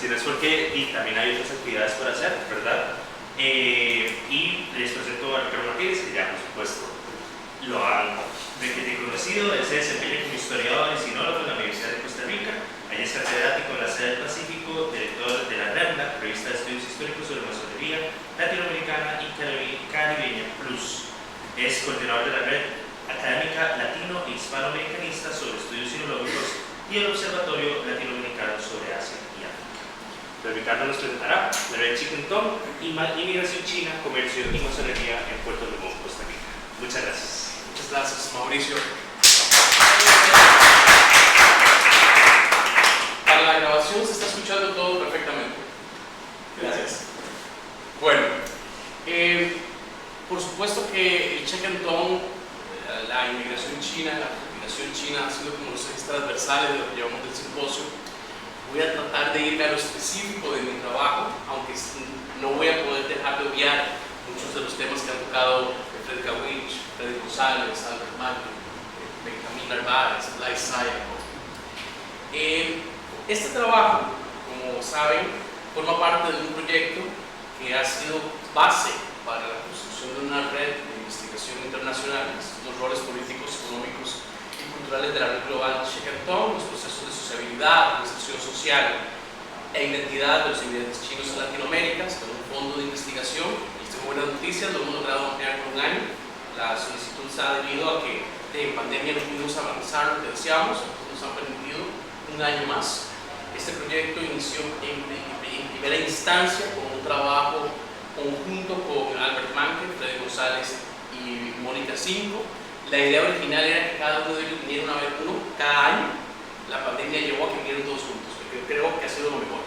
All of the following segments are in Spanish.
sino es porque también hay otras actividades por hacer, ¿verdad? Y les presento a Ricardo Martínez, que ya por supuesto lo han conocido. Él se desempeña como historiador y sinólogo en la Universidad de Costa Rica. Allí es catedrático en la sede del Pacífico, director de la REMLA, revista de estudios históricos sobre masonería latinoamericana y caribeña plus. Es coordinador de la red académica latino e hispanoamericanista sobre estudios sinológicos y el Observatorio Latinoamericano sobre Asia y África. Pero Ricardo nos presentará la red Chicken Tom, inmigración china, comercio y masonería en Puerto Limón, Costa Rica. Muchas gracias. Muchas gracias, Mauricio. Para la grabación se está escuchando todo perfectamente. Gracias. Bueno, por supuesto que el Chicken Tom, la inmigración china, la migración china ha sido como los ejes transversales de lo que llevamos del simposio. Voy a tratar de irme a lo específico de mi trabajo, aunque no voy a poder dejar de obviar muchos de los temas que han tocado Frederica Winch, Freddy González, Albert Magno, Benjamín Narváez, Blay Sayako. Este trabajo, como saben, forma parte de un proyecto que ha sido base para la construcción de una red de investigación internacional, los roles políticos, económicos y culturales de la red global Chicken Tom, los procesos de sociabilidad, administración social e identidad de los inmigrantes chinos en Latinoamérica, con un fondo de investigación. Y tengo buenas noticias, lo hemos logrado ampliar por un año. La solicitud se ha debido a que en pandemia no pudimos avanzar lo que deseamos, entonces nos han permitido un año más. Este proyecto inició en primera instancia con un trabajo conjunto con Albert Manke, Freddy González y Mónica Cinco. La idea original era que cada uno de ellos viniera una vez cada año. La pandemia llevó a que vinieran todos juntos, que creo que ha sido lo mejor.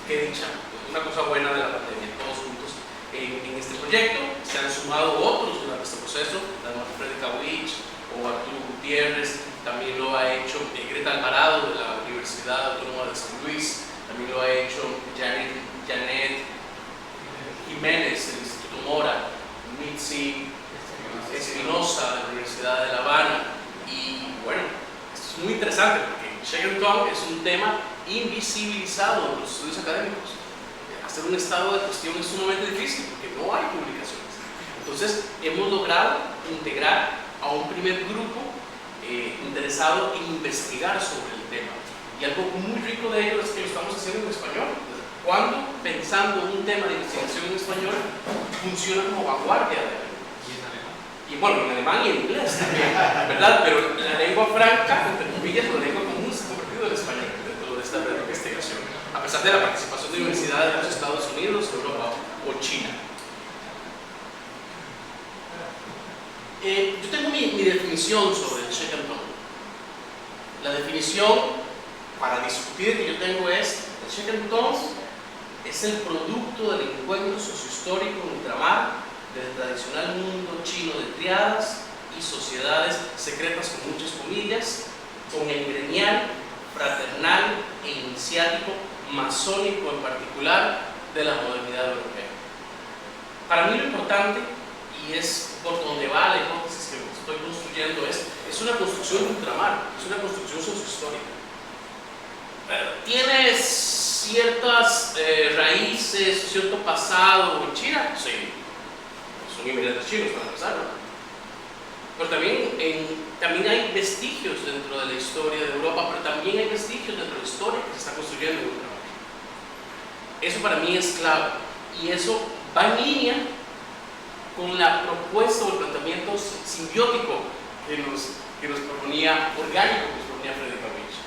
Qué dicha, una cosa buena de la pandemia, todos juntos en este proyecto. Se han sumado otros durante este proceso, además Frederica Winch o Arturo Gutiérrez, también lo ha hecho Greta Alvarado de la Universidad Autónoma de San Luis, también lo ha hecho Janet Jiménez del Instituto Mora, Mitzi Espinosa de la Universidad de La Habana. Y bueno, esto es muy interesante porque Chicken Tom es un tema invisibilizado en los estudios académicos. Hacer un estado de cuestión es sumamente difícil porque no hay publicaciones. Entonces hemos logrado integrar a un primer grupo interesado en investigar sobre el tema. Y algo muy rico de ello es que lo estamos haciendo en español. Cuando pensando en un tema de investigación en español, funciona como vanguardia de algo. Y bueno, en alemán y en inglés también, ¿verdad? Pero la lengua franca, entre comillas, la lengua común se ha convertido en español dentro de esta red de investigación, a pesar de la participación de universidades de los Estados Unidos, Europa o China. Yo tengo mi definición sobre el Chicken Tom. La definición para discutir que yo tengo es: el Chicken Tom es el producto del encuentro sociohistórico en ultramar del tradicional mundo chino de triadas y sociedades secretas con muchas comillas, con el gremial, fraternal e iniciático masónico en particular de la modernidad europea. Para mí lo importante, y es por donde va la hipótesis que estoy construyendo, es una construcción de ultramar, es una construcción sociohistórica. ¿Tiene ciertas raíces, cierto pasado en China? Sí. Son inmigrantes chinos para empezar, ¿no? Pero también hay vestigios dentro de la historia de Europa, pero también hay vestigios dentro de la historia que se está construyendo en Ultramar. Eso para mí es clave, y eso va en línea con la propuesta o el planteamiento simbiótico que nos proponía, orgánico que nos proponía Frederica Winch.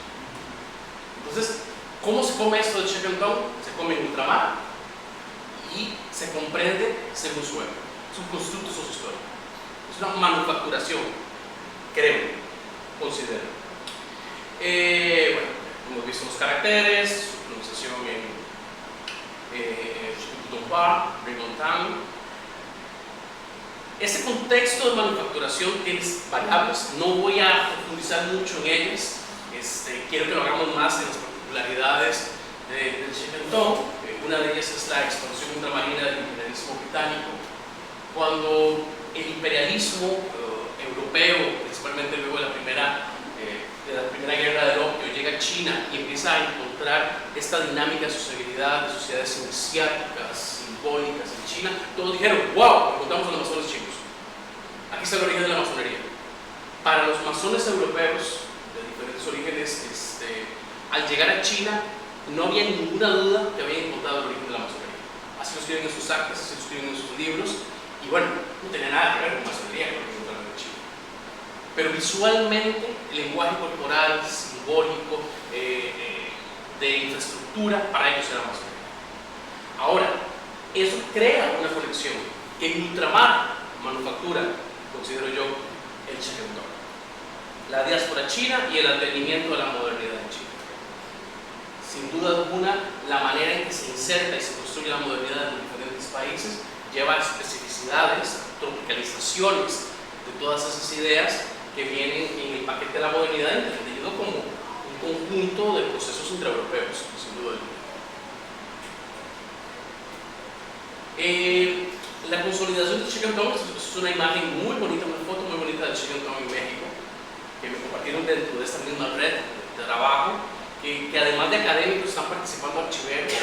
Entonces, ¿cómo se come esto del Chicken Tom? Se come en ultramar y se comprende según su época. Es un constructo sociohistórico, es una manufacturación, creo, considero. Bueno, hemos visto los caracteres, su pronunciación en Rigontan. Ese contexto de manufacturación tiene variables, no voy a profundizar mucho en ellas. Quiero que lo hagamos más en las particularidades del Chicken Tom. Una de ellas es la expansión ultramarina del imperialismo británico. Cuando el imperialismo europeo, principalmente luego de la primera guerra del opio, llega a China y empieza a encontrar esta dinámica de sociabilidad, de sociedades iniciáticas, simbólicas en China, todos dijeron, wow, encontramos a los masones chinos. Aquí está el origen de la masonería. Para los masones europeos, de diferentes orígenes, al llegar a China, no había ninguna duda que habían encontrado el origen de la masonería. Así lo escriben en sus actas, así lo escriben en sus libros, y bueno, no tenía nada que ver con masonería, con lo que encontraron en China. Pero visualmente, el lenguaje corporal, simbólico, de infraestructura, para ellos era masonería. Ahora, eso crea una conexión que en ultramar manufactura, considero yo, el Chequentón, la diáspora china y el advenimiento de la modernidad en China. Sin duda alguna, la manera en que se inserta y se construye la modernidad en diferentes países lleva a especificidades, tropicalizaciones de todas esas ideas que vienen en el paquete de la modernidad, entendido como un conjunto de procesos intraeuropeos, sin duda alguna. La consolidación del Chequentón es una imagen muy bonita, una foto muy bonita del Chequentón en México, que me compartieron dentro de esta misma red de trabajo, que además de académicos están participando archiveros,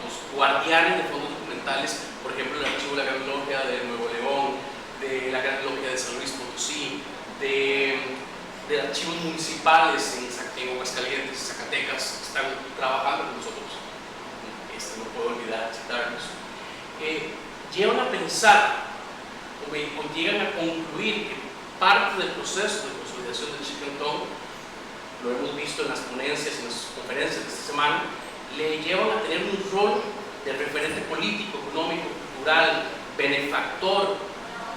los guardianes de fondos documentales, por ejemplo el archivo de la Gran Logia de Nuevo León, de la Gran Logia de San Luis Potosí, de archivos municipales en Aguascalientes, Zacatecas, que están trabajando con nosotros. No puedo olvidar citarlos. Llevan a pensar o llegan a concluir que parte del proceso de consolidación del Chequentón, lo hemos visto en las ponencias y en las conferencias de esta semana, le llevan a tener un rol de referente político, económico, cultural, benefactor.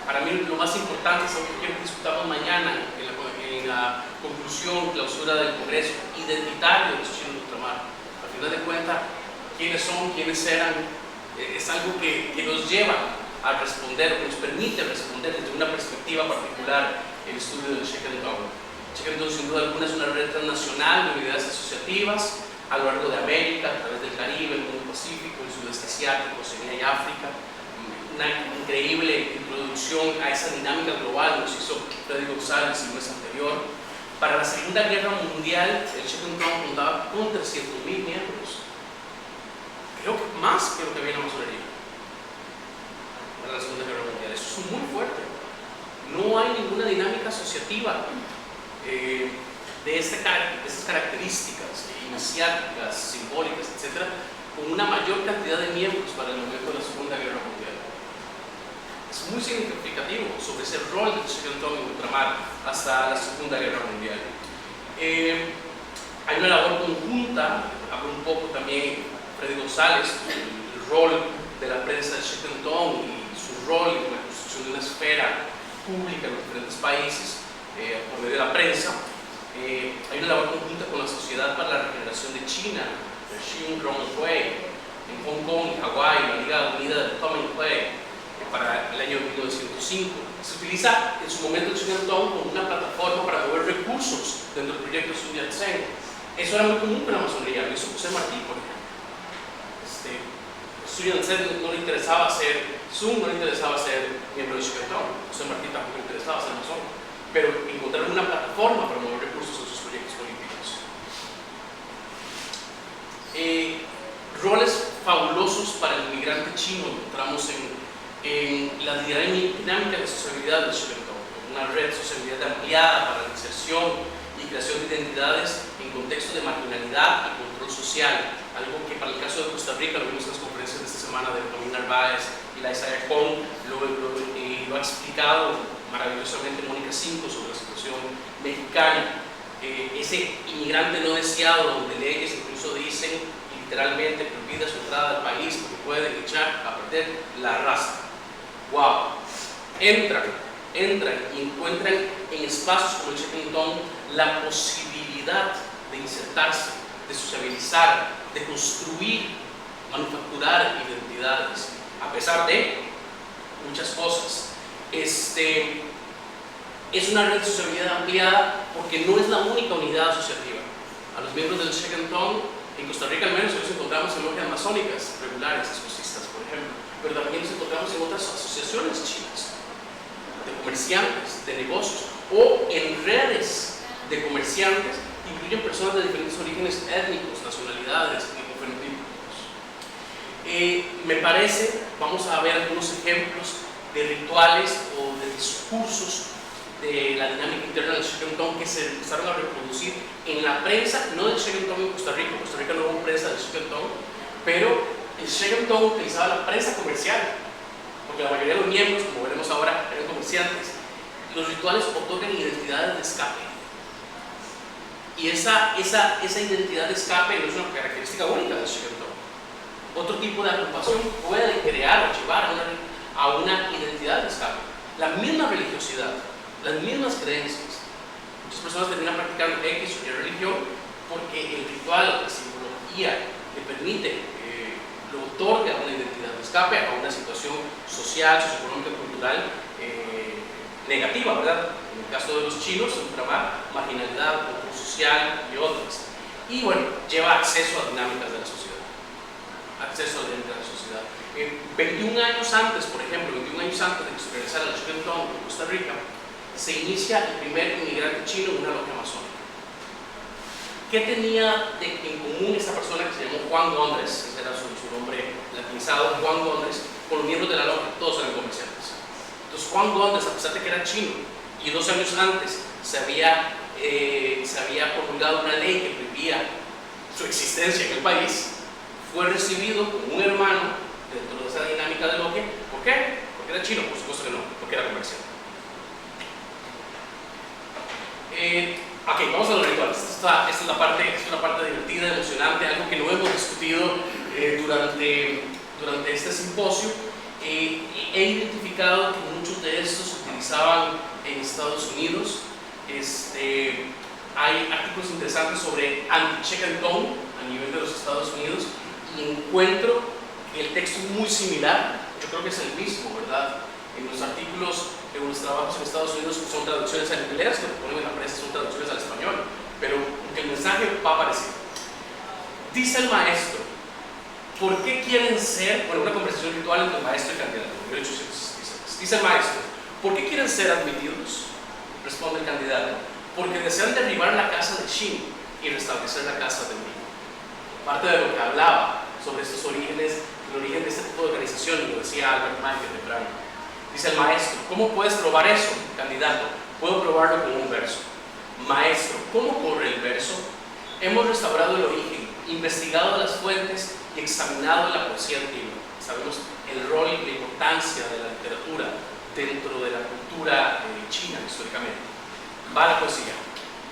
Para mí lo más importante es algo que quiero que discutamos mañana en la conclusión, clausura del Congreso, identitario de los chinos de ultramar. Al final de cuentas, quiénes son, quiénes eran, es algo que nos lleva a responder, que nos permite responder desde una perspectiva particular el estudio del Chequentón. Chequentón, sin duda alguna, es una red transnacional de unidades asociativas a lo largo de América, a través del Caribe, el mundo Pacífico, el sudeste asiático, Oceanía y África. Una increíble introducción a esa dinámica global nos hizo Freddy González el mes anterior. Para la Segunda Guerra Mundial, el Chequentón contaba con 300.000 miembros. Creo que más que lo que había en la masonería para la Segunda Guerra Mundial. Eso es muy fuerte. No hay ninguna dinámica asociativa de esas características iniciáticas, simbólicas, etc., con una mayor cantidad de miembros para el momento de la Segunda Guerra Mundial. Es muy significativo sobre ese rol del Chequentón en ultramar hasta la Segunda Guerra Mundial. Hay una labor conjunta, habló un poco también Freddy González, el rol de la prensa del Chequentón y su rol en la construcción de una esfera pública en los diferentes países por medio de la prensa. Hay una labor conjunta con la Sociedad para la Regeneración de China, el Xin-Rong-Hui, en Hong Kong y Hawái, la Liga Unida del Kuomintang, para el año 1905. Se utiliza en su momento el Chequentón como una plataforma para mover recursos dentro del proyecto Sun Yat-sen. Eso era muy común con la masonería, lo hizo José Martí, por ejemplo. Sun Yat-sen no le interesaba ser Sun, no le interesaba ser miembro del Chequentón, José Martí tampoco le interesaba ser masón, pero encontraron una plataforma para mover recursos en sus proyectos políticos. Roles fabulosos para el inmigrante chino encontramos en la dinámica de sociabilidad del Chequentón, una red de sociabilidad ampliada para la inserción y creación de identidades en contexto de marginalidad y control social, algo que para el caso de Costa Rica, lo vimos en las conferencias de esta semana de Tomín Narváez y la Isaiah Kong, lo ha explicado maravillosamente Mónica Cinco sobre la situación mexicana. Ese inmigrante no deseado, donde leyes incluso dicen literalmente prohibida su entrada al país porque pueden echar a perder la raza. ¡Wow! Entran y encuentran en espacios como el Chequentón la posibilidad de insertarse, de sociabilizar, de construir, manufacturar identidades, a pesar de muchas cosas. Es una red de sociabilidad ampliada porque no es la única unidad asociativa. A los miembros del Chequentón, en Costa Rica al menos, nos encontramos en logias masónicas regulares, escocistas, por ejemplo, pero también nos encontramos en otras asociaciones chinas, de comerciantes, de negocios, o en redes de comerciantes incluyen personas de diferentes orígenes étnicos, nacionalidades y fenotípicos. Me parece, vamos a ver algunos ejemplos de rituales o de discursos de la dinámica interna del Shakedown que se empezaron a reproducir en la prensa, no del Shakedown en Costa Rica no hubo prensa del Shakedown, pero el Shakedown utilizaba la prensa comercial, porque la mayoría de los miembros, como veremos ahora, eran comerciantes. Los rituales otorgan identidades de escape, y esa identidad de escape no es una característica única del Shakedown. Otro tipo de agrupación puede crear o llevar a una identidad de escape. La misma religiosidad, las mismas creencias. Muchas personas terminan practicando X o Y religión porque el ritual, la simbología, le permite, lo otorga una identidad de escape a una situación social, socioeconómica, cultural negativa, ¿verdad? En el caso de los chinos, ultramar, marginalidad, control social y otras. Y bueno, lleva acceso a dinámicas de la sociedad. Acceso a dinámicas de la sociedad. 21 años antes, por ejemplo, 21 años antes de que se realizara el Shakedown en Costa Rica, se inicia el primer inmigrante chino en una logia masónica. ¿Qué tenía en común esta persona que se llamó Juan Gondres? Ese era su nombre latinizado, Juan Gondres, con los miembros de la logia? Todos eran comerciantes. Entonces Juan Gondres, a pesar de que era chino y 2 años antes se había promulgado una ley que prohibía su existencia en el país, fue recibido como un hermano dentro de esa dinámica de logia. ¿Por qué? Porque era chino, por supuesto que no, porque era comerciante. Ok, vamos a los rituales. Esta es una parte divertida, emocionante, algo que no hemos discutido durante este simposio. He identificado que muchos de estos se utilizaban en Estados Unidos. Hay artículos interesantes sobre anti-Shakedown a nivel de los Estados Unidos y encuentro que el texto es muy similar. Yo creo que es el mismo, ¿verdad? En los artículos, en los trabajos en Estados Unidos son traducciones al inglés, lo que ponen en la prensa son traducciones al español, pero el mensaje va a aparecer. Dice el maestro, ¿por qué quieren ser? Bueno, una conversación ritual entre el maestro y el candidato, 1816. Dice el maestro, ¿por qué quieren ser admitidos? Responde el candidato, porque desean derribar la casa de Shin y restablecer la casa de Mi. Parte de lo que hablaba sobre estos orígenes, el origen de este tipo de organización, y lo decía Albert Mann temprano. Dice el maestro, ¿cómo puedes probar eso, candidato? Puedo probarlo con un verso. Maestro, ¿cómo corre el verso? Hemos restaurado el origen, investigado las fuentes y examinado la poesía antigua. Sabemos el rol y la importancia de la literatura dentro de la cultura china históricamente. Va la poesía.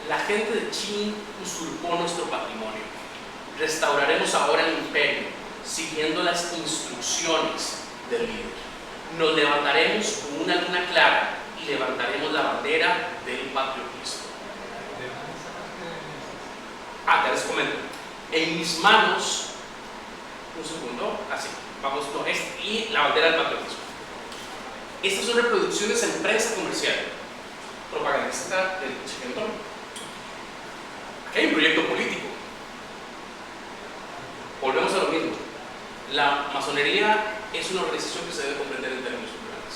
La gente de Qin usurpó nuestro patrimonio. Restauraremos ahora el imperio, siguiendo las instrucciones del líder. Nos levantaremos con una luna clara y levantaremos la bandera del patriotismo. Ya les comento. En mis manos, un segundo, así, vamos, no, y la bandera del patriotismo. Estas son reproducciones en prensa comercial, propagandística del Shakedown. Aquí hay un proyecto político. Volvemos a lo mismo. La masonería es una organización que se debe comprender en términos culturales.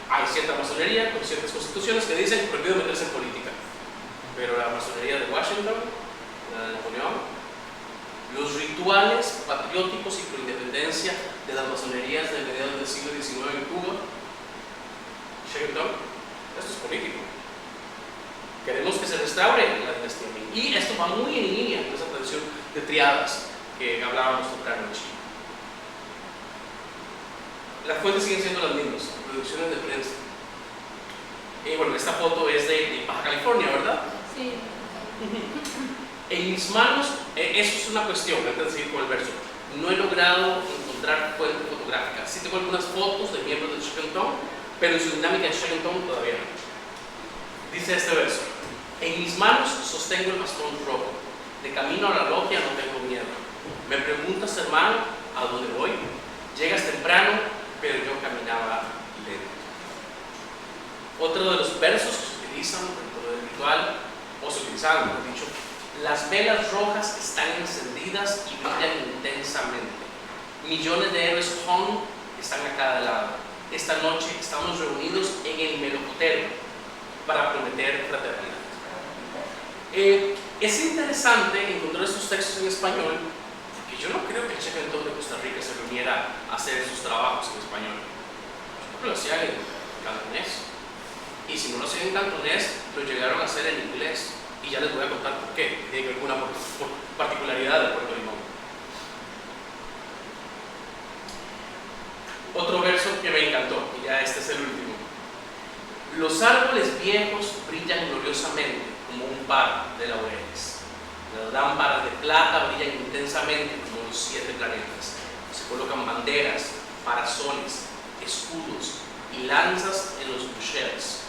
Hay cierta masonería con ciertas constituciones que dicen prohibido meterse en política, pero la masonería de Washington, la de Napoleón, los rituales patrióticos y pro independencia de las masonerías de mediados del siglo XIX en Cuba, Shakedown, esto es político. Queremos que se restaure la dinastía Ming, y esto va muy en línea con esa tradición de triadas que hablábamos temprano en Chile. Las fuentes siguen siendo las mismas, producciones de prensa. Bueno, esta foto es de Baja California, ¿verdad? Sí. En mis manos, eso es una cuestión, antes de seguir con el verso. No he logrado encontrar fuentes fotográficas. Sí tengo algunas fotos de miembros del Shakedown, pero en su dinámica de Shakedown todavía no. Dice este verso: en mis manos sostengo el bastón rojo. De camino a la logia no tengo miedo. Me preguntas, hermano, ¿a dónde voy? Llegas temprano, pero yo caminaba lento. Otro de los versos que se utilizan dentro del ritual, o se utilizaban, mejor dicho, las velas rojas están encendidas y brillan intensamente. Millones de héroes Hong están a cada lado. Esta noche estamos reunidos en el melocotero para prometer fraternidad. Es interesante encontrar estos textos en español, porque yo no creo que el Chequentón de Costa Rica se reuniera a hacer sus trabajos en español. Yo creo que lo hacían en cantonés. Y si no lo hacían en cantonés, lo llegaron a hacer en inglés. Y ya les voy a contar por qué. Tiene que ver con una particularidad de Puerto Limón. Otro verso que me encantó, y ya este es el último. Los árboles viejos brillan gloriosamente como un par de laureles. Las lámparas de plata brillan intensamente como los 7 planetas. Se colocan banderas, parasoles, escudos y lanzas en los bucheles.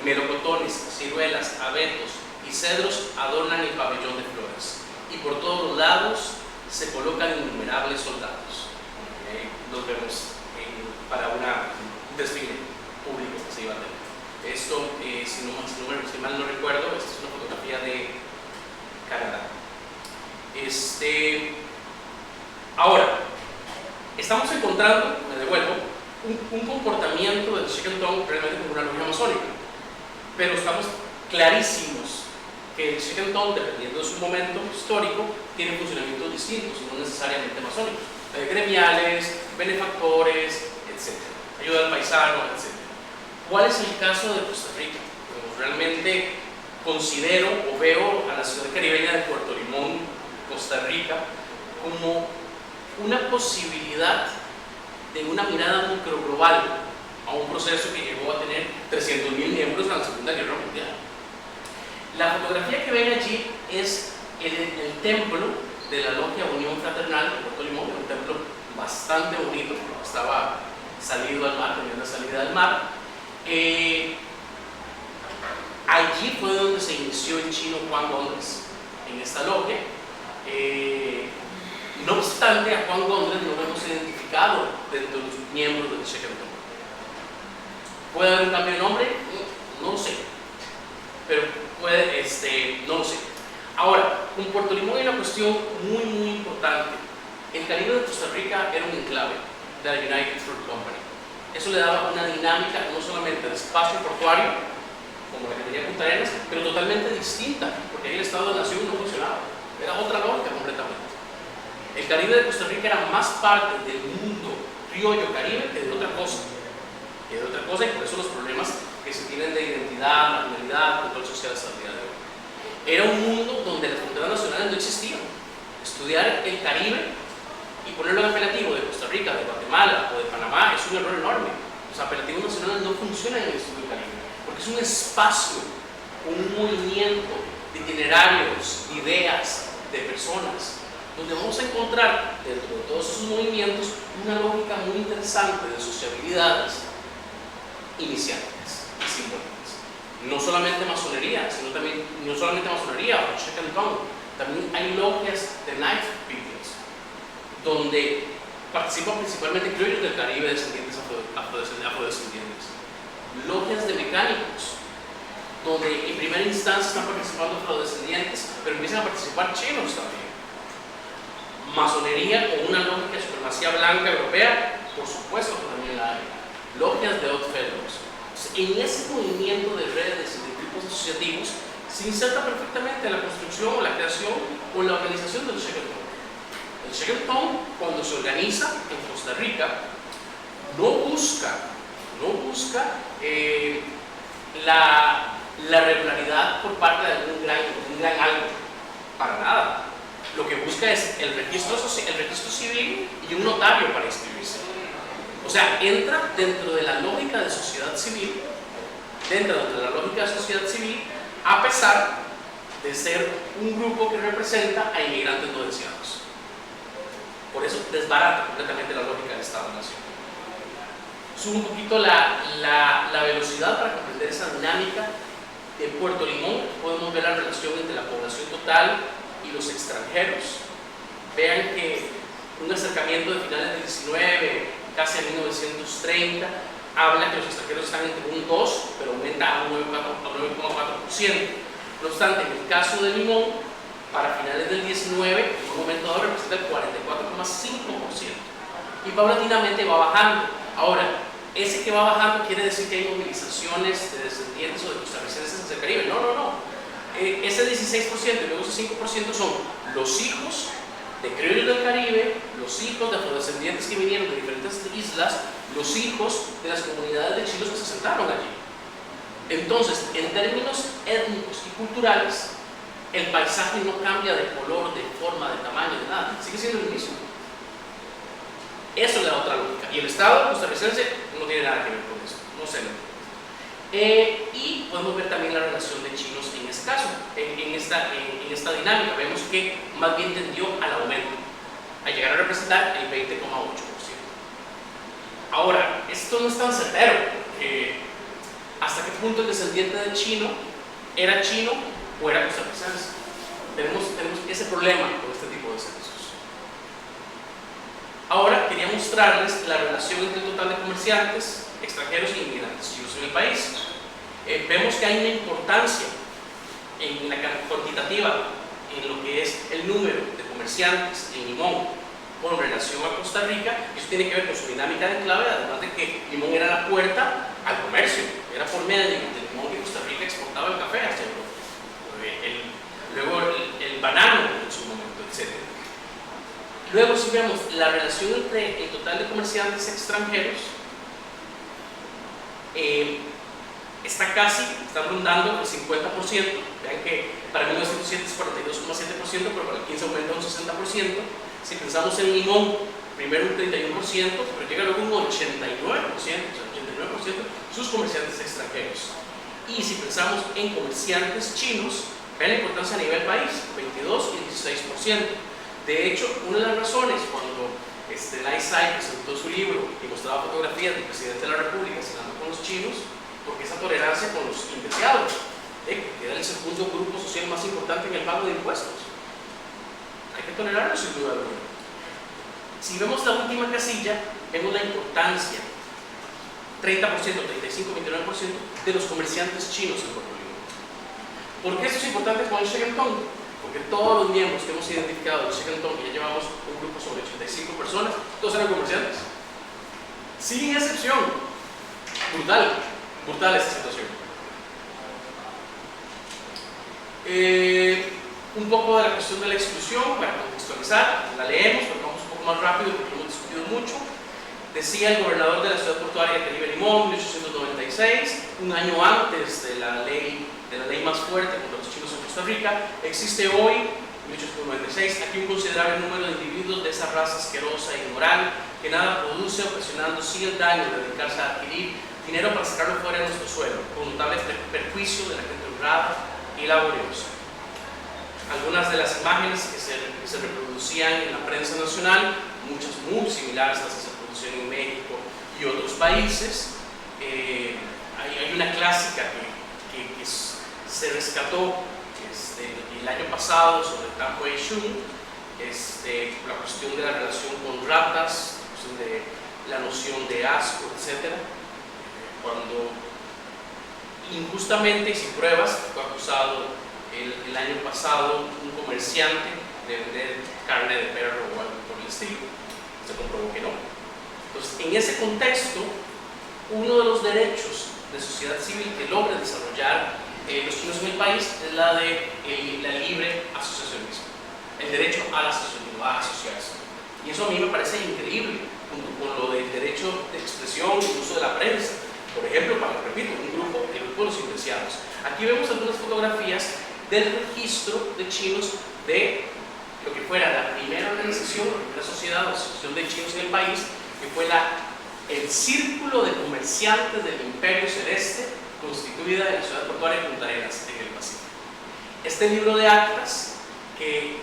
Melocotones, ciruelas, abetos y cedros adornan el pabellón de flores. Y por todos los lados se colocan innumerables soldados. Los vemos para un desfile público que se iba a tener. Esto, si mal no recuerdo, esta es una fotografía de Canadá. Ahora, estamos encontrando, me devuelvo, un comportamiento del Chequentón realmente como una logia masónica, pero estamos clarísimos que el Chequentón, dependiendo de su momento histórico, tiene funcionamientos distintos, no necesariamente masónicos, gremiales, benefactores, etc. Ayuda al paisano, etc. ¿Cuál es el caso de Costa Rica? Pues realmente considero o veo a la ciudad caribeña de Puerto Limón, Costa Rica, como una posibilidad de una mirada microglobal a un proceso que llegó a tener 300.000 miembros en la Segunda Guerra Mundial. La fotografía que ven allí es el templo de la Logia Unión Fraternal de Puerto Limón, un templo bastante bonito, estaba salido al mar, tenía una salida al mar. Allí fue donde se inició el chino Juan Gondres, en esta logia. No obstante, a Juan Gondres no lo hemos identificado dentro de los miembros del Chequentón. ¿Puede haber un cambio de nombre? No lo sé, pero puede, no lo sé. Ahora, con Puerto Limón hay una cuestión muy importante. El Caribe de Costa Rica era un enclave de la United Fruit Company. Eso le daba una dinámica no solamente de espacio portuario, como la que tenía Punta Arenas, pero totalmente distinta, porque ahí el Estado de Nación no funcionaba. Era otra lógica completamente. El Caribe de Costa Rica era más parte del mundo criollo caribe que de otra cosa. Y por eso los problemas que se tienen de identidad, nacionalidad, control social hasta el día de hoy. Era un mundo donde las fronteras nacionales no existían. Estudiar el Caribe y ponerlo en apelativo de Costa Rica, de Guatemala o de Panamá es un error enorme. Los apelativos nacionales no funcionan en el estudio del Caribe, porque es un espacio, un movimiento de itinerarios, de ideas, de personas, donde vamos a encontrar dentro de todos esos movimientos una lógica muy interesante de sociabilidades iniciáticas y simbólicas. No solamente masonería, no solamente masonería o Chequentón, también hay logias de Night Peoples, donde participan principalmente criollos del Caribe, descendientes afrodescendientes. Logias de mecánicos, donde en primera instancia están participando afrodescendientes, pero empiezan a participar chinos también. Masonería con una lógica de supremacía blanca europea, por supuesto que también la hay. Logias de Odd Fellows. En ese movimiento de redes y de grupos asociativos se inserta perfectamente la construcción o la creación o la organización del Chequentón. El Chequentón, cuando se organiza en Costa Rica, no busca la regularidad por parte de algún gran algo, para nada. Lo que busca es el registro civil y un notario para inscribirse. O sea, entra dentro de la lógica de sociedad civil, a pesar de ser un grupo que representa a inmigrantes no deseados. Por eso desbarata completamente la lógica del Estado-Nación. Sube un poquito la velocidad para comprender esa dinámica. En Puerto Limón podemos ver la relación entre la población total y los extranjeros. Vean que un acercamiento de finales del 19, casi en 1930, habla que los extranjeros están entre un 2, pero aumenta a un 9,4%. No obstante, en el caso de Limón, para finales del 19, en un momento dado representa el 44,5%. Y paulatinamente va bajando. Ahora, ese que va bajando quiere decir que hay movilizaciones de descendientes o de costarricenses hacia el Caribe. No. Ese 16% y luego ese 5% son los hijos de criollos del Caribe, los hijos de afrodescendientes que vinieron de diferentes islas, los hijos de las comunidades de chinos que se asentaron allí. Entonces, en términos étnicos y culturales, el paisaje no cambia de color, de forma, de tamaño, de nada, sigue siendo el mismo. Eso le da otra lógica. Y el Estado costarricense no tiene nada que ver con eso, no sé. Y podemos ver también la relación de chinos en este caso, en esta dinámica. Vemos que más bien tendió al aumento, a llegar a representar el 20,8%. Ahora, esto no es tan certero, porque hasta qué punto el descendiente de chino era chino o era costarricense. Tenemos ese problema con este tipo de censos. Ahora quería mostrarles la relación entre el total de comerciantes extranjeros e inmigrantes chinos en el país. Vemos que hay una importancia en la cuantitativa en lo que es el número de comerciantes en Limón con relación a Costa Rica. Eso tiene que ver con su dinámica de enclave, además de que Limón era la puerta al comercio, era por medio de Limón que Costa Rica exportaba el café hacia Europa, luego el banano en su momento, etc. Luego, si vemos la relación entre el total de comerciantes extranjeros, está rondando el 50%. Vean que para 1907 es 42,7%, pero para el 15 aumenta un 60%. Si pensamos en Limón, primero un 31%, pero llega luego un 89%, o sea, 89% sus comerciantes extranjeros. Y si pensamos en comerciantes chinos, vean la importancia a nivel país, 22 y 16%. De hecho, una de las razones cuando Lai Sai presentó su libro y mostraba fotografías del presidente de la República cenando con los chinos, porque esa tolerancia con los indeseados, que era el segundo grupo social más importante en el pago de impuestos. Hay que tolerarlo sin duda alguna. Si vemos la última casilla, vemos la importancia, 30%, 35, 29% de los comerciantes chinos en Puerto Rico. ¿Por qué esto es importante con el Shekentong? Porque todos los miembros que hemos identificado del Shekentong, que ya llevamos un grupo sobre 85 personas, todos eran comerciantes. Sin excepción. Brutal esta situación. Un poco de la cuestión de la exclusión, para contextualizar, la leemos, pero vamos un poco más rápido porque lo hemos discutido mucho. Decía el gobernador de la ciudad portuaria de Caribe Limón, 1896, un año antes de la ley más fuerte contra los chinos en Costa Rica, existe hoy, 1896, aquí un considerable número de individuos de esa raza asquerosa e inmoral que nada produce, ocasionando sí el daño de dedicarse a adquirir dinero para sacarlo fuera de nuestro suelo, con notable perjuicio de la gente honrada y laboriosa. Algunas de las imágenes que se reproducían en la prensa nacional, muchas muy similares a las que se reproducían en México y otros países. Hay una clásica que se rescató el año pasado sobre Tang Wei Shun, la cuestión de la relación con ratas, de la noción de asco, etc. Cuando injustamente y sin pruebas fue acusado el año pasado un comerciante de vender carne de perro o algo por el estilo, se comprobó que no. Entonces, en ese contexto, uno de los derechos de sociedad civil que logra desarrollar los chinos en el país es la de la libre asociacionismo, el derecho a la asociacionismo, a asociarse. Y eso a mí me parece increíble, junto con lo del derecho de expresión y uso de la prensa. Por ejemplo, repito, el grupo de los indeseados. Aquí vemos algunas fotografías del registro de chinos de lo que fuera la primera organización, la primera sociedad o asociación de chinos en el país, que fue el Círculo de Comerciantes del Imperio Celeste, constituida en la ciudad portuaria de Punta Arenas, en el Pacífico. Este libro de actas, que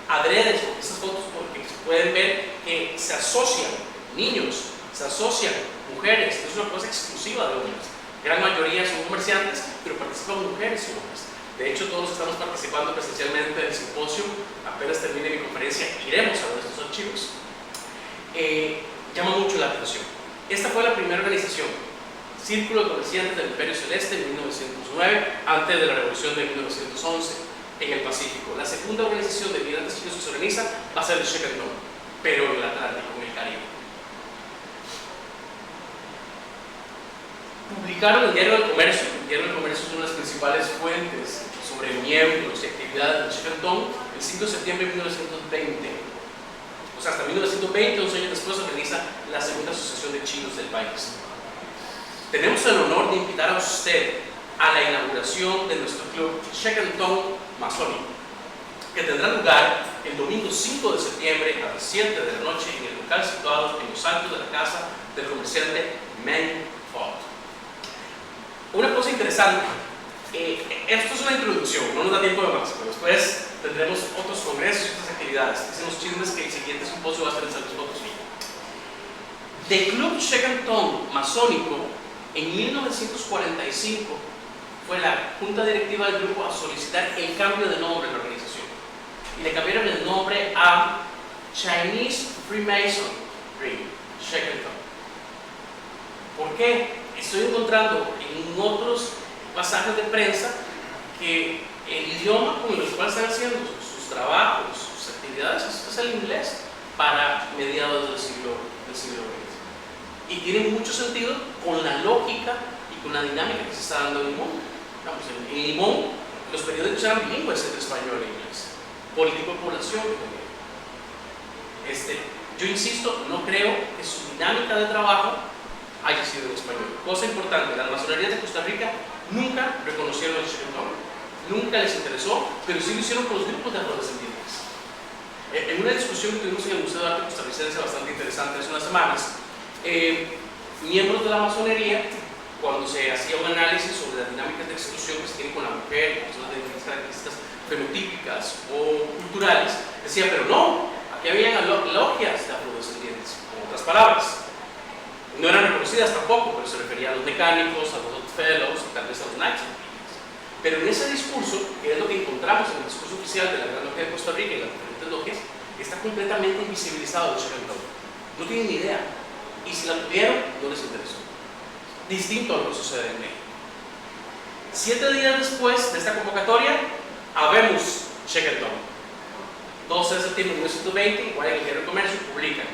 adrede con estas fotos porque se pueden ver que se asocian niños, se asocian mujeres, es una cosa exclusiva de hombres. Gran mayoría son comerciantes, pero participan mujeres y hombres. De hecho, todos estamos participando presencialmente del simposio. Apenas termine mi conferencia, iremos a ver estos archivos. Llama mucho la atención. Esta fue la primera organización, Círculo de Comerciantes del Imperio Celeste, en 1909, antes de la Revolución de 1911, en el Pacífico. La segunda organización de migrantes chinos que se organiza va a ser el Shekentong, pero en el Atlántico, en el Caribe. Publicaron el Diario del Comercio. El Diario del Comercio es una de las principales fuentes sobre sobre miembros y actividades del Chequentón el 5 de septiembre de 1920. O sea, hasta 1920, 11 años después, organiza la segunda asociación de chinos del país. Tenemos el honor de invitar a usted a la inauguración de nuestro club Chequentón Masónico, que tendrá lugar el domingo 5 de septiembre a las 7 de la noche en el local situado en los altos de la casa del comerciante Meng Ford. Una cosa interesante, esto es una introducción, no nos da tiempo de más, pero después tendremos otros congresos y otras actividades. Dicen los chismes que el siguiente simposio va a ser en San Luis Potosí. Del Club Chequentón Masónico, en 1945 fue la junta directiva del grupo a solicitar el cambio de nombre de la organización y le cambiaron el nombre a Chinese Freemasonry Chequentón. ¿Por qué? Estoy encontrando en otros pasajes de prensa que el idioma con el cual están haciendo sus trabajos, sus actividades es el inglés para mediados del siglo XX. Y tiene mucho sentido con la lógica y con la dinámica que se está dando en Limón. Vamos, en Limón los periódicos eran bilingües entre español e inglés, político de población también. Yo insisto, no creo que su dinámica de trabajo haya sido en español. Cosa importante, las masonerías de Costa Rica nunca reconocieron el Chequentón, nunca les interesó, pero sí lo hicieron con los grupos de afrodescendientes. En una discusión que tuvimos en el Museo de Arte Costarricense bastante interesante hace unas semanas, miembros de la masonería, cuando se hacía un análisis sobre las dinámicas de exclusión que se tienen con la mujer, personas de diferentes características fenotípicas o culturales, decía, pero no, aquí habían logias de afrodescendientes, en otras palabras. No eran reconocidas tampoco, pero se refería a los mecánicos, a los fellows y tal vez a los knights. Pero en ese discurso, que es lo que encontramos en el discurso oficial de la Gran Logia de Costa Rica y las diferentes logias, está completamente invisibilizado el Chequentón. No tienen ni idea. Y si la tuvieron, no les interesó. Distinto a lo que sucede en México. 7 días después de esta convocatoria, habemos Chequentón. 12 de septiembre de 1920, igual en el Diario del Comercio, publican: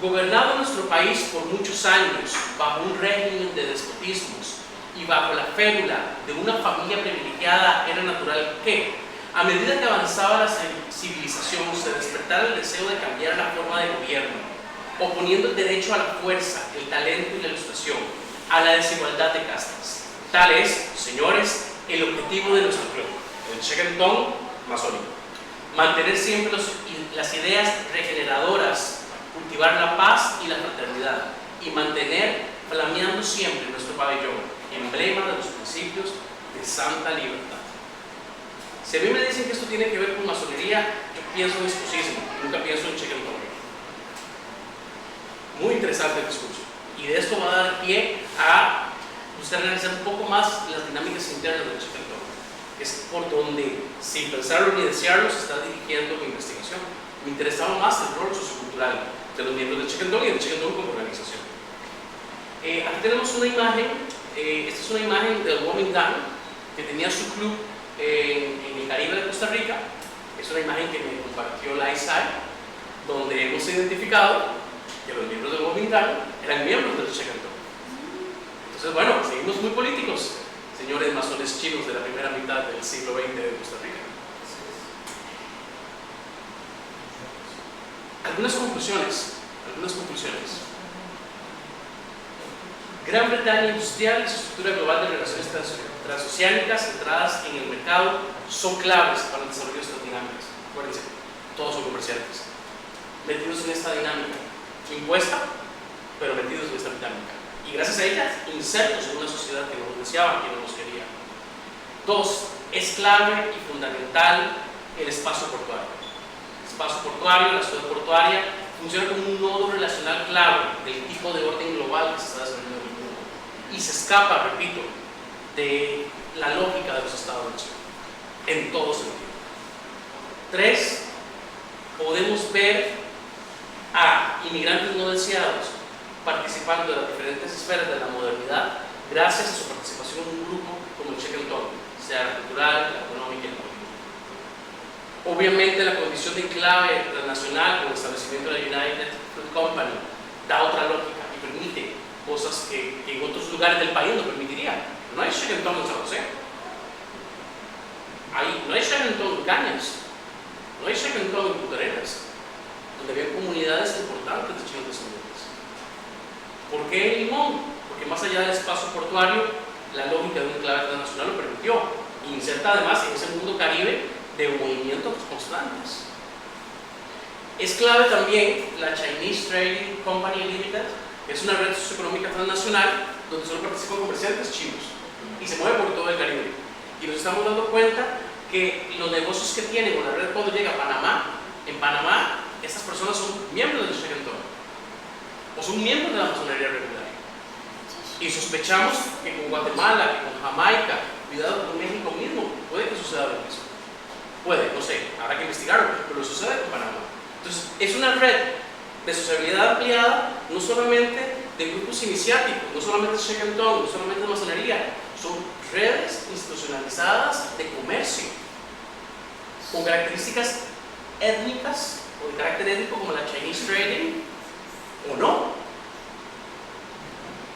gobernado nuestro país por muchos años bajo un régimen de despotismos y bajo la férula de una familia privilegiada, era natural que, a medida que avanzaba la civilización, se despertara el deseo de cambiar la forma de gobierno, oponiendo el derecho a la fuerza, el talento y la ilustración, a la desigualdad de castas. Tal es, señores, el objetivo de nuestro club, el Chequentón Masónico. Mantener siempre las ideas regeneradoras, cultivar la paz y la fraternidad, y mantener flameando siempre nuestro pabellón, emblema de los principios de santa libertad. Si a mí me dicen que esto tiene que ver con masonería, yo pienso en escochismo, nunca pienso en Chequentón. Muy interesante el discurso, y de esto va a dar pie a usted analizar un poco más las dinámicas internas del Chequentón. Es por donde, sin pensarlo ni desearlo, se está dirigiendo mi investigación. Me interesaba más el rol sociocultural de los miembros del Chequentón y del Chequentón como organización. Aquí tenemos una imagen, esta es una imagen del Guomindang, que tenía su club en el Caribe de Costa Rica. Es una imagen que me compartió la ISAI, donde hemos identificado que los miembros del Guomindang eran miembros del Chequentón. Entonces, bueno, seguimos muy políticos, señores masones chinos de la primera mitad del siglo XX de Costa Rica. Algunas conclusiones. Gran Bretaña industrial y su estructura global de relaciones transoceánicas centradas en el mercado son claves para el desarrollo de estas dinámicas. Acuérdense, todos son comerciantes, metidos en esta dinámica, impuesta, pero metidos en esta dinámica. Y gracias a ella, insertos en una sociedad que no nos deseaba, que no nos quería. 2. Es clave y fundamental el espacio portuario. El espacio portuario, la ciudad portuaria, funciona como un nodo relacional clave del tipo de orden global que se está desarrollando en el mundo. Y se escapa, repito, de la lógica de los estados de Chile, en todo sentido. 3. Podemos ver a inmigrantes no deseados participando de las diferentes esferas de la modernidad gracias a su participación en un grupo como el Chequentón, sea la cultural, la económica y la política. Obviamente la condición de enclave transnacional con el establecimiento de la United Fruit Company da otra lógica y permite cosas que en otros lugares del país no permitirían. No hay Chequentón en San José, no hay Shackleton en Cañas, no hay Shackleton en Punta Arenas, donde había comunidades importantes de chinos descendientes. ¿Por qué Limón? Porque más allá del espacio portuario, la lógica de un enclave internacional lo permitió. Inserta además en ese mundo caribe de movimientos constantes. Es clave también la Chinese Trading Company Limited, que es una red socioeconómica transnacional donde solo participan comerciantes chinos y se mueve por todo el Caribe. Y nos estamos dando cuenta que los negocios que tienen con la red cuando llega a Panamá, en Panamá, estas personas son miembros del Shackleton o son miembros de la masonería regular. Y sospechamos que con Guatemala, que con Jamaica, cuidado con México mismo, puede que suceda lo mismo. Puede, no sé, habrá que investigarlo, pero sucede con Panamá. Entonces, es una red de sociabilidad ampliada, no solamente de grupos iniciáticos, no solamente de Shackleton, no solamente de masonería, son redes institucionalizadas de comercio, con características étnicas o de carácter étnico como la Chinese Trading, o no.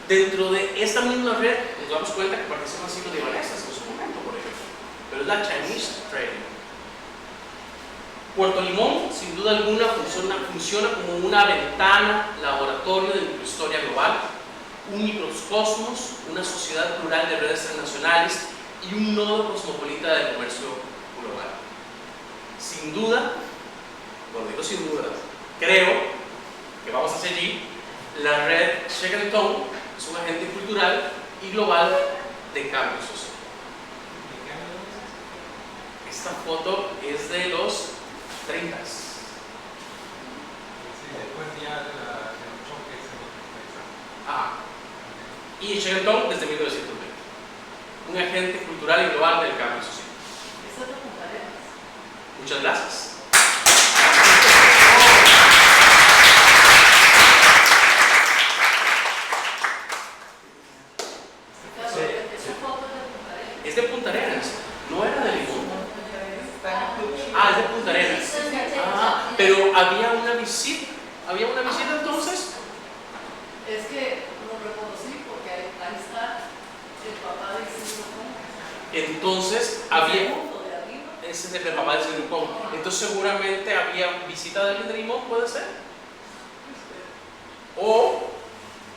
Dentro de esta misma red nos damos cuenta que participan así los libaneses en su momento, por ejemplo, pero es la Chinese Trading. Puerto Limón, sin duda alguna, funciona como una ventana, laboratorio de microhistoria global, un microcosmos, una sociedad plural de redes transnacionales y un nodo cosmopolita de comercio global. Sin duda, bueno, digo sin duda, creo que vamos hacia allí. La red Shackleton es un agente cultural y global de cambio social. Esta foto es de los 30. Y Shackleton desde 1920. Un agente cultural y global del cambio social. Eso es lo que haremos. Muchas gracias. Es de Punta Arenas, no era de Limón. Es de Punta Arenas. Pero había una visita entonces. Es que lo reconocí porque ahí está el papá de Limón. Entonces había. Ese es el papá de Limón. Entonces seguramente había visita de alguien de Limón, puede ser. O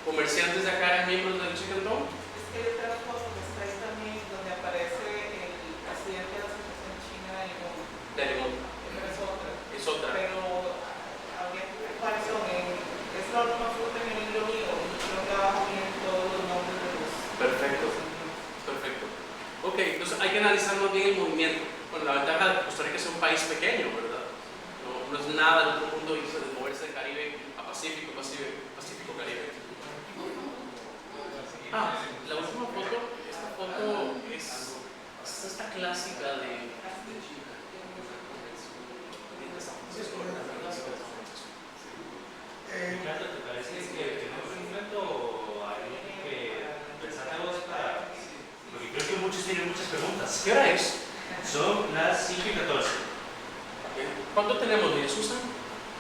comerciantes de acá eran miembros del Shackleton. Es que hay otra foto que está ahí también donde aparece el presidente de la Asociación China de Limón. De Limón. Pero es otra. Es otra. Pero habría que ver cuáles son. Es la última foto en el libro mío. Y creo que abajo vienen todos los nombres de los. Perfecto. Perfecto. Ok, entonces hay que analizar más bien el movimiento. Bueno, la ventaja de Costa Rica es un país pequeño, ¿verdad? No es nada del otro mundo irse de moverse del Caribe a Pacífico, Caribe. La última foto, esta foto es esta clásica de. Ricardo, ¿te parece que no es un momento hay que pensar algo para.? Porque creo que muchos tienen muchas preguntas. ¿Qué hora es? Son las 5:14. ¿Cuánto tenemos, doña Susan?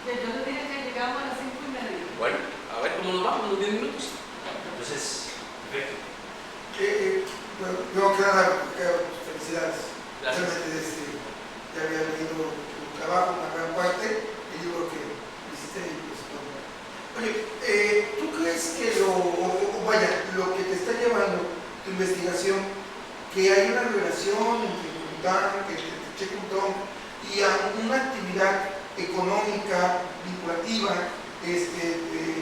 Yo le dije que llegamos a las 5:30. Bueno, a ver cómo nos vamos, unos 10 minutos. Entonces, perfecto. Bueno, primero que nada, felicidades. Gracias. Realmente ya había leído tu trabajo, una gran parte, el libro que hiciste y pues bueno. Oye, ¿tú crees que lo que te está llevando tu investigación, que hay una relación entre Shackleton y una actividad económica, vinculativa,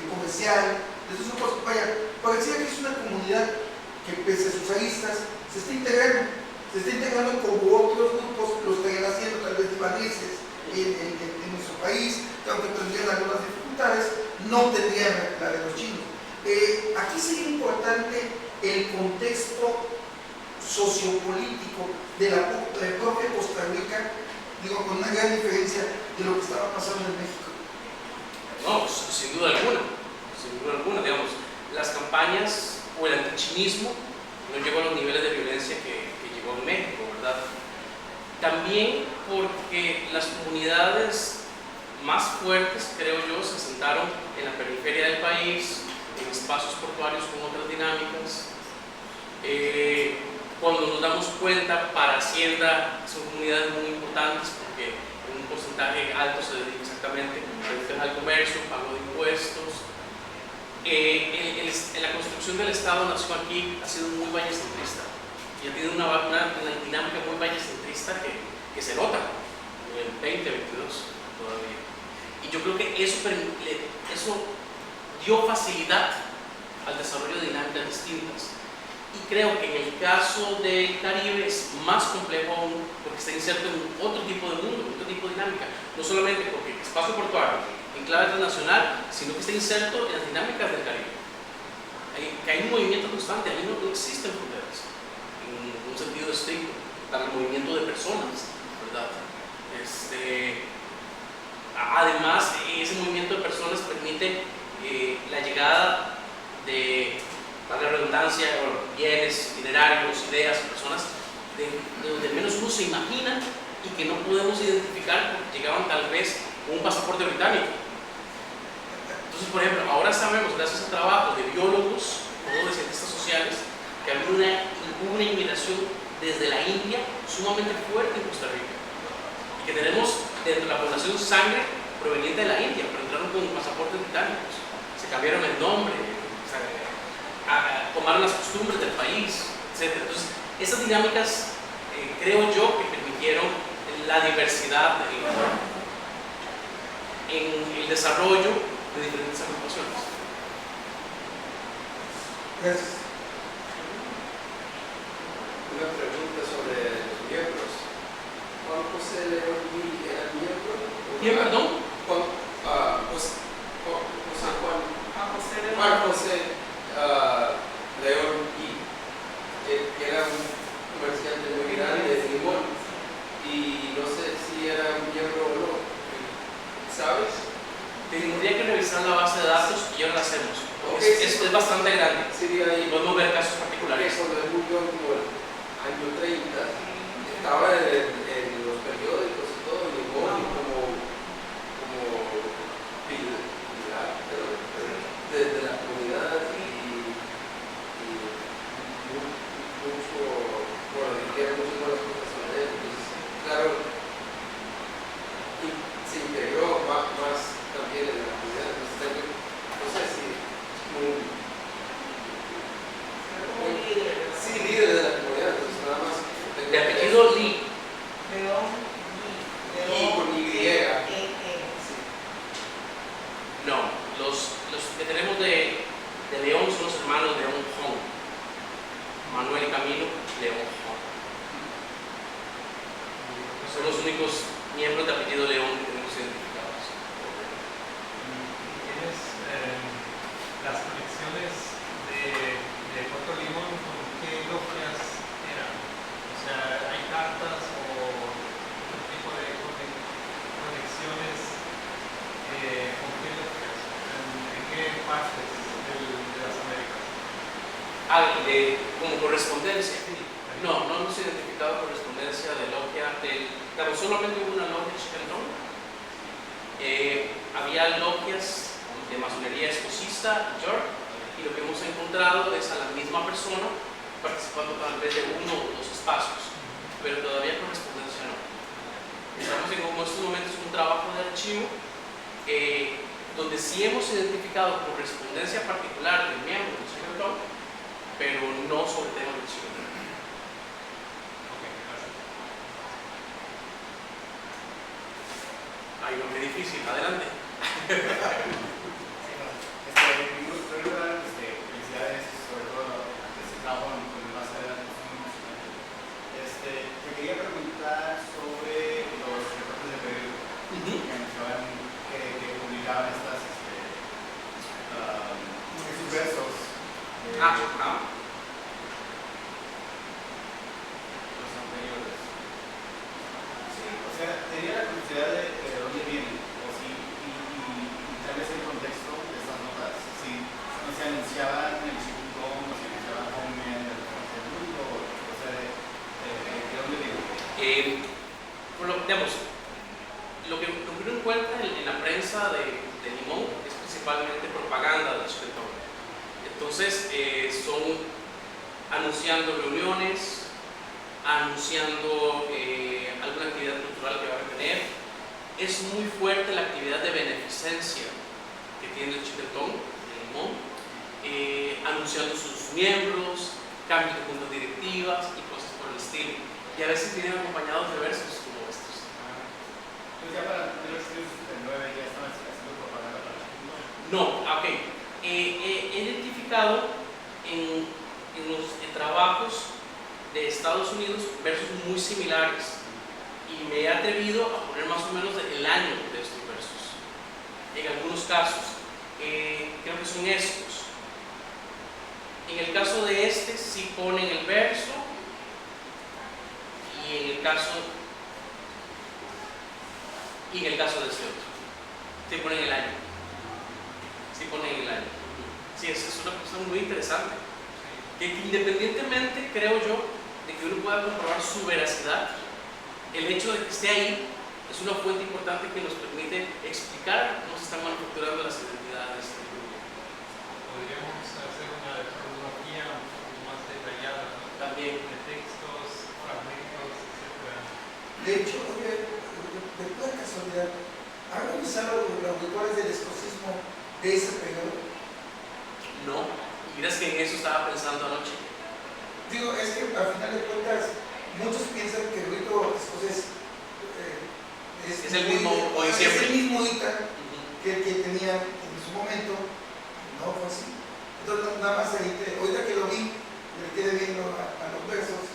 comercial, de esos grupos, parecía que es una comunidad que pese a sus aristas se está integrando como otros grupos lo estarían haciendo, tal vez libaneses en nuestro país, que aunque tendrían algunas dificultades, no tendrían la de los chinos. Aquí sería importante el contexto sociopolítico de la propia Costa Rica, digo, con una gran diferencia de lo que estaba pasando en México. No, sin duda alguna, digamos, las campañas o el antichinismo no llegó a los niveles de violencia que llegó en México, ¿verdad? También porque las comunidades más fuertes, creo yo, se asentaron en la periferia del país, en espacios portuarios con otras dinámicas. cuando nos damos cuenta, para Hacienda son comunidades muy importantes porque un porcentaje alto se dedica exactamente al comercio, pago de impuestos. La construcción del Estado-Nación aquí ha sido muy vallecentrista y ha tenido una dinámica muy vallecentrista que se nota en el 2022 todavía. Y yo creo que eso dio facilidad al desarrollo de dinámicas distintas. Y creo que en el caso del Caribe es más complejo aún porque está inserto en otro tipo de mundo, otro tipo de dinámica. No solamente porque el espacio portuario en clave internacional, sino que está inserto en las dinámicas del Caribe. Que hay un movimiento constante, ahí no existen fronteras, en un sentido estricto, para el movimiento de personas, ¿verdad? Además, ese movimiento de personas permite la llegada de, para la redundancia, bienes, itinerarios, ideas, personas de donde menos uno se imagina y que no podemos identificar porque llegaban tal vez con un pasaporte británico. Entonces, por ejemplo, ahora sabemos, gracias a trabajos de biólogos o de cientistas sociales, que había una inmigración desde la India sumamente fuerte en Costa Rica y que tenemos dentro de la población sangre proveniente de la India, pero entraron con pasaportes británicos, se cambiaron el nombre, tomaron las costumbres del país, etc. Entonces, esas dinámicas creo yo que permitieron la diversidad en el desarrollo de diferentes agrupaciones. Gracias. Una pregunta sobre los miembros. ¿Juan José León Gui era miembro? ¿Quién, perdón? Juan José León Gui, que era un comerciante muy grande de limón, y no sé si era miembro o no. ¿Sabes? Tendría que revisar la base de datos y ahora la hacemos. Okay, Es bastante grande. Sería ahí. Podemos ver casos particulares. Cuando él murió como el año 30, estaba en los periódicos y todo, limón, y como pilar de la comunidad y mucho, bueno, dijeron muchas buenas cosas sobre él. Entonces, claro, y se integró más también en la comunidad. Entonces, no sé si sí, líder de la comunidad, entonces nada más. De apellido Lee. León Y con Y. Sí. No, los que tenemos de León son los hermanos León Hong. Manuel y Camilo León Hong. Son los únicos miembros de apellido León que tenemos identificados. ¿Tienes las conexiones de Puerto Limón con qué logias eran? O sea, ¿hay cartas o otro tipo de conexiones con qué logias? ¿En qué partes de las Américas? Como correspondencia. No hemos identificado correspondencia de logia. Claro, solamente hubo una logia chicantón. Había logias de masonería escocista, York, y lo que hemos encontrado es a la misma persona participando tal vez de uno o dos espacios, pero todavía correspondencia no. Estamos en estos momentos en un trabajo de archivo donde sí hemos identificado correspondencia particular del miembro del chicantón, pero no sobre temas del chicantón. Ay, no, qué difícil, adelante. Felicidades sobre todo este trabajo con el más adelante. Te quería preguntar sobre los reportes de periódico que anunciaban que publicaban estos versos. Los anteriores. Sí, o sea, tenía la curiosidad de dónde vienen, o si, y tal vez el contexto de estas notas, si no se anunciaban en el Chicutón, o se anunciaban Homeland, en el resto del mundo, o sea, ¿de dónde vienen? Digamos, lo que uno encuentra en la prensa de Limón es principalmente propaganda del chicutón. Entonces, son anunciando reuniones, anunciando alguna actividad cultural que va a tener. Es muy fuerte la actividad de beneficencia que tiene el Chiquetón de Limón, anunciando sus miembros, cambios de juntas directivas y cosas por el estilo. Y a veces vienen acompañados de versos como estos. Pues ya para el 1979 ya estaban haciendo propaganda para la cultura. No, ok. He identificado en los trabajos de Estados Unidos versos muy similares y me he atrevido a poner más o menos el año de estos versos. En algunos casos, creo que son estos. En el caso de este, sí ponen el verso, y en el caso de este otro, sí ponen el año. Sí ponen el año. Sí, es una cosa muy interesante. Que independientemente, creo yo, de que uno pueda comprobar su veracidad, el hecho de que esté ahí es una fuente importante que nos permite explicar cómo se están manufacturando las identidades del grupo. Podríamos hacer una cronología un poco más detallada, ¿no? También. De textos, fragmentos, etc. De hecho, de pura casualidad, ¿han revisado los autores del escocismo de ese periodo? No, y miras que en eso estaba pensando anoche. Digo, es que al final de cuentas, muchos piensan que el rito escocés es el mismo hoy siempre. Es el mismo ITA que tenía en su momento. No fue así. Entonces, nada más ahorita que lo vi, me quedé viendo a los versos.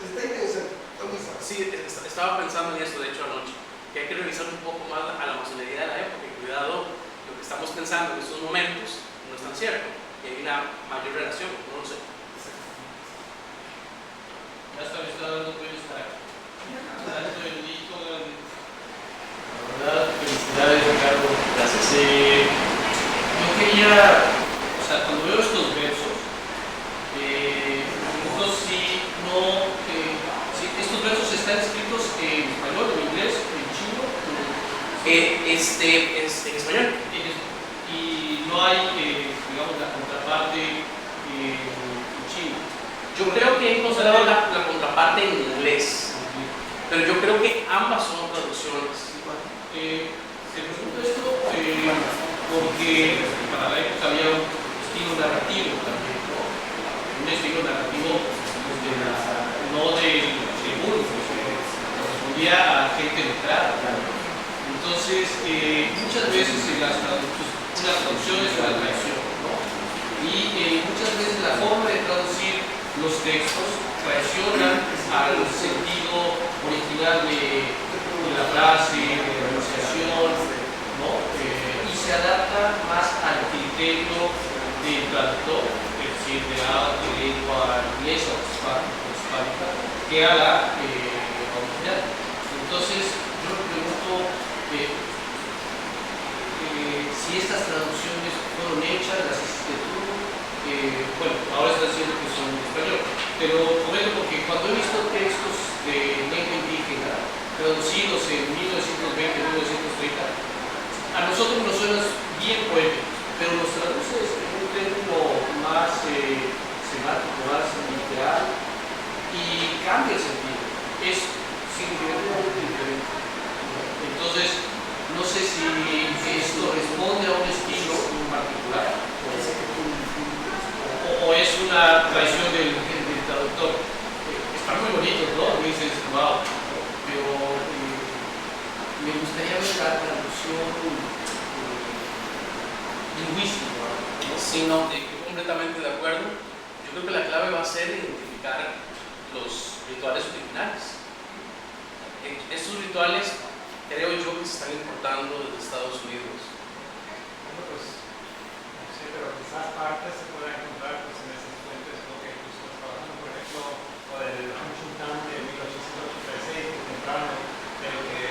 Está interesante, está muy sabroso. Sí, estaba pensando en eso, de hecho, anoche, que hay que revisar un poco más a la masonería de la época, y cuidado, lo que estamos pensando en estos momentos no es tan cierto, y hay una mayor relación, no lo sé. Ya está, me está dando cuenta para acá. Tanto el hito, la verdad, felicidades, Ricardo. Gracias. Yo quería, o sea, cuando veo estos versos, estos versos están escritos en español, en inglés, en chino. En español. Y no hay, digamos, la contraparte en chino. Yo creo que he encontrado la contraparte en inglés, pero yo creo que ambas son traducciones. Se pregunta esto porque para la época había un estilo narrativo también, ¿no? Un estilo narrativo no del mundo, correspondía a gente letrada. Entonces, muchas veces en las traducciones es una traición, ¿no? Y muchas veces la forma de traducir los textos traicionan al sentido original de la frase, de la enunciación, ¿no? Y se adapta más al criterio del traductor, es decir, de la lengua inglesa o hispánica, que a la original. Entonces, yo me pregunto si estas traducciones fueron hechas, las hiciste tú. Bueno, ahora estás diciendo que son en español, pero comento porque cuando he visto textos de lengua indígena traducidos en 1920-1930, a nosotros nos suenan bien poéticos, pero los traduces en un término más semántico, más literal, y cambia el sentido. Es significativamente diferente. Entonces, no sé si esto responde a un estilo en particular o es una traición del traductor. Están muy bonitos, ¿no? Dices, wow, pero me gustaría ver la traducción lingüística. Sí, no, completamente de acuerdo. Yo creo que la clave va a ser identificar los rituales originales. Estos rituales creo yo que se están importando desde Estados Unidos. Bueno, pues, no sé, pero quizás partes se puedan encontrar pues, en esas fuentes, lo que tú estás trabajando, por ejemplo, o el Hanchutan de 1886, muy temprano, pero que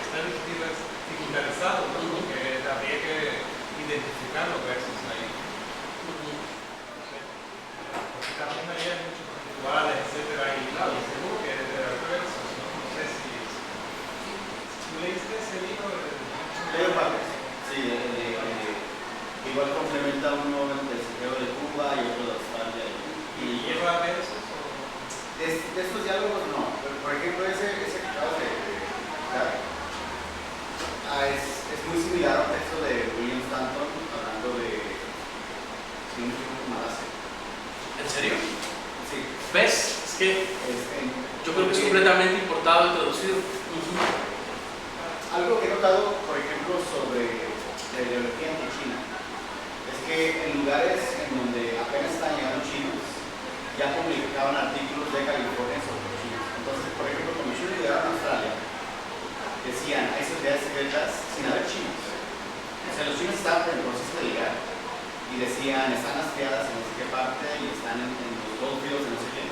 está digitalizado, ¿no? Porque habría que identificar los versos ahí. No sé, porque también hay muchos rituales, etcétera, y claro, seguro que debe haber versos, ¿no? No sé si ¿tú leíste ese libro? Leo partes. Sí, igual complementa uno el mensajero de Cuba y otro de Australia. ¿Y lleva versos o...? De estos diálogos no, pero por ejemplo ese que acabas de dar, es muy similar a un texto de William Stanton hablando de Malasia. ¿En serio? Sí. ¿Ves? Es que yo creo que es completamente importado y traducido. Algo que he notado, por ejemplo, sobre la ideología anti-China, es que en lugares en donde apenas están llegando chinos, ya publicaban artículos de California sobre los chinos. Entonces, por ejemplo, cuando los chinos llegaron a Australia, decían, hay sociedades secretas sin haber chinos. O sea, los chinos estaban en el proceso de llegar y decían, están las criadas en no sé qué parte y están en los goldfields de no sé qué.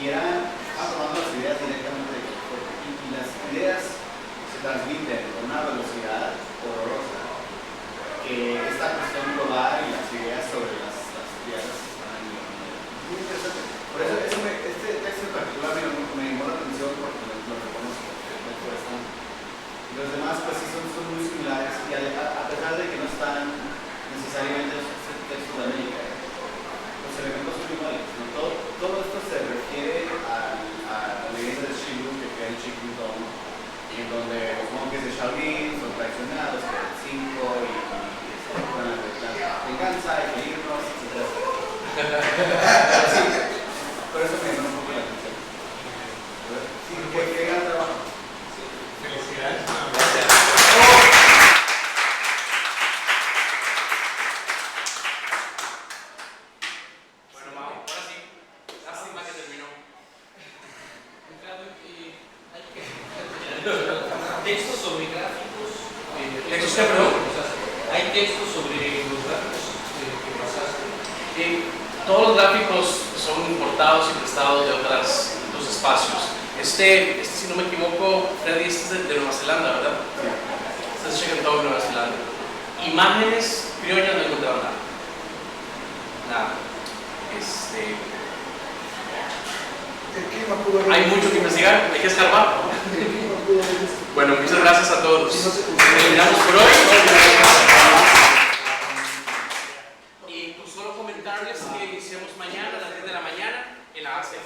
Y estaban tomando las ideas directamente de California. Y las ideas se transmiten con una velocidad horrorosa, que esta cuestión global y las ideas sobre las tierras están en muy interesante. Por eso este texto en particular me llamó la atención porque lo reconozco. Y los demás pues sí son muy similares y a pesar de que no están necesariamente los textos de América, los elementos son iguales, ¿no? Todo esto se refiere a la leyenda de Shilu que queda en Chikung Dong, en donde los monjes de Shaolin son traicionados por el 5 y con la venganza y peligros, etc. Sí, por eso me llamó un poco la atención. Sí, qué gran trabajo. Felicidades. Gracias. Bueno, Mau, ahora sí. Lástima que terminó. Textos sobre gráficos. ¿Textos qué, perdón? Hay textos sobre los gráficos que pasaste. Todos los gráficos son importados y prestados de otros espacios. Este, si no me equivoco, Freddy, este es de Nueva Zelanda, ¿verdad? Este es Chicken Dog, Nueva Zelanda. Imágenes criollas no he encontrado nada. Nada. El clima pudo haber- Hay mucho que investigar, hay que escarbar. El clima pudo haber- Bueno, muchas gracias a todos. Si no se- Terminamos por hoy. Y pues solo comentarles que iniciamos mañana a las 10 de la mañana en la ACE.